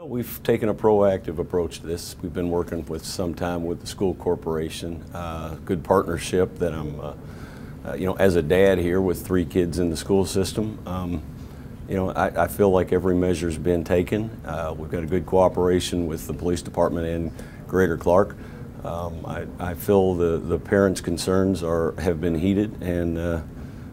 We've taken a proactive approach to this. We've been working with some time with the school corporation, good partnership that I'm, as a dad here with 3 kids in the school system, I feel like every measure's been taken. We've got a good cooperation with the police department and Greater Clark. I feel the parents' concerns have been heeded, and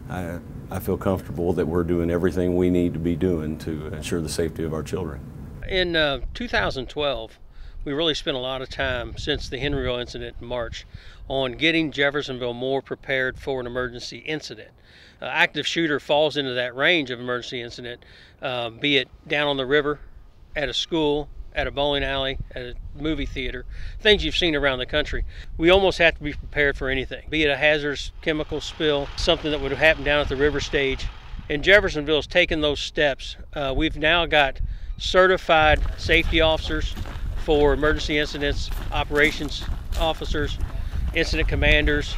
I feel comfortable that we're doing everything we need to be doing to ensure the safety of our children. In 2012, we really spent a lot of time since the Henryville incident in March on getting Jeffersonville more prepared for an emergency incident. Active shooter falls into that range of emergency incident, be it down on the river, at a school, at a bowling alley, at a movie theater, things you've seen around the country. We almost have to be prepared for anything, be it a hazardous chemical spill, something that would have happened down at the river stage. And Jeffersonville's taken those steps. We've now got certified safety officers for emergency incidents, operations officers, incident commanders.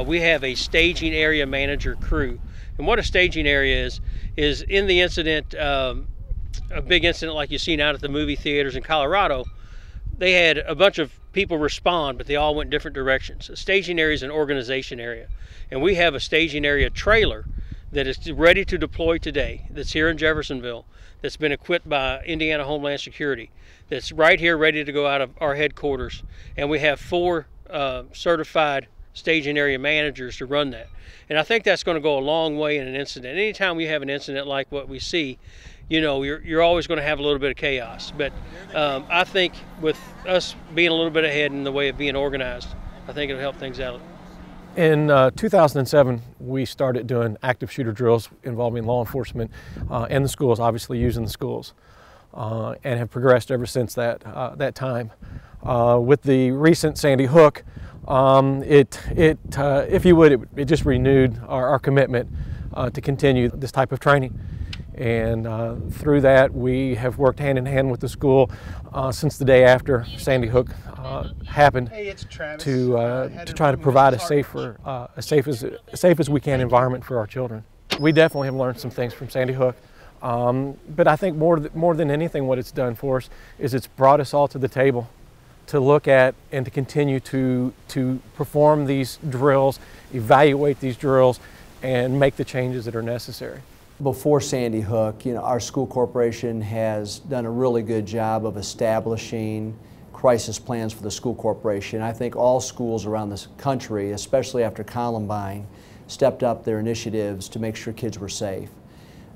We have a staging area manager crew. And what a staging area is in the incident, a big incident like you've seen out at the movie theaters in Colorado, they had a bunch of people respond, but they all went different directions. A staging area is an organization area. And we have a staging area trailer that is ready to deploy today, that's here in Jeffersonville, that's been equipped by Indiana Homeland Security, that's right here ready to go out of our headquarters. And we have 4 certified staging area managers to run that. And I think that's going to go a long way in an incident. Anytime we have an incident like what we see, you're always going to have a little bit of chaos. But I think with us being a little bit ahead in the way of being organized, I think it'll help things out. In 2007, we started doing active shooter drills involving law enforcement and the schools, obviously using the schools, and have progressed ever since that time. With the recent Sandy Hook, if you would, it just renewed our commitment to continue this type of training. And through that, we have worked hand in hand with the school since the day after Sandy Hook happened to try to provide a safe as we can environment for our children. We definitely have learned some things from Sandy Hook, but I think more than anything, what it's done for us is it's brought us all to the table to look at and to continue to perform these drills, evaluate these drills, and make the changes that are necessary. Before Sandy Hook, our school corporation has done a really good job of establishing crisis plans for the school corporation. I think all schools around this country, especially after Columbine, stepped up their initiatives to make sure kids were safe.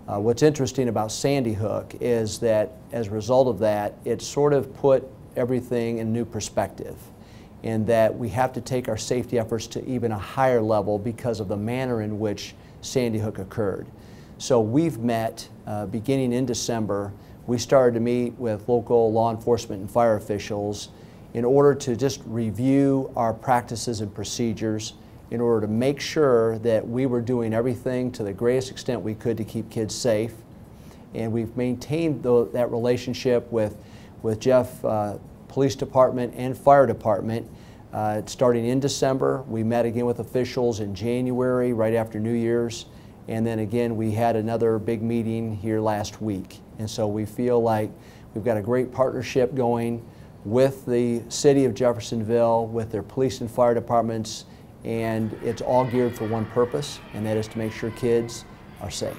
What's interesting about Sandy Hook is that as a result of that, it sort of put everything in new perspective, in that we have to take our safety efforts to even a higher level because of the manner in which Sandy Hook occurred. So we've met, beginning in December, we started to meet with local law enforcement and fire officials in order to just review our practices and procedures in order to make sure that we were doing everything to the greatest extent we could to keep kids safe. And we've maintained that relationship with Jeff Police Department and Fire Department starting in December. We met again with officials in January, right after New Year's. And then again, we had another big meeting here last week. And so we feel like we've got a great partnership going with the City of Jeffersonville, with their police and fire departments, and it's all geared for one purpose, and that is to make sure kids are safe.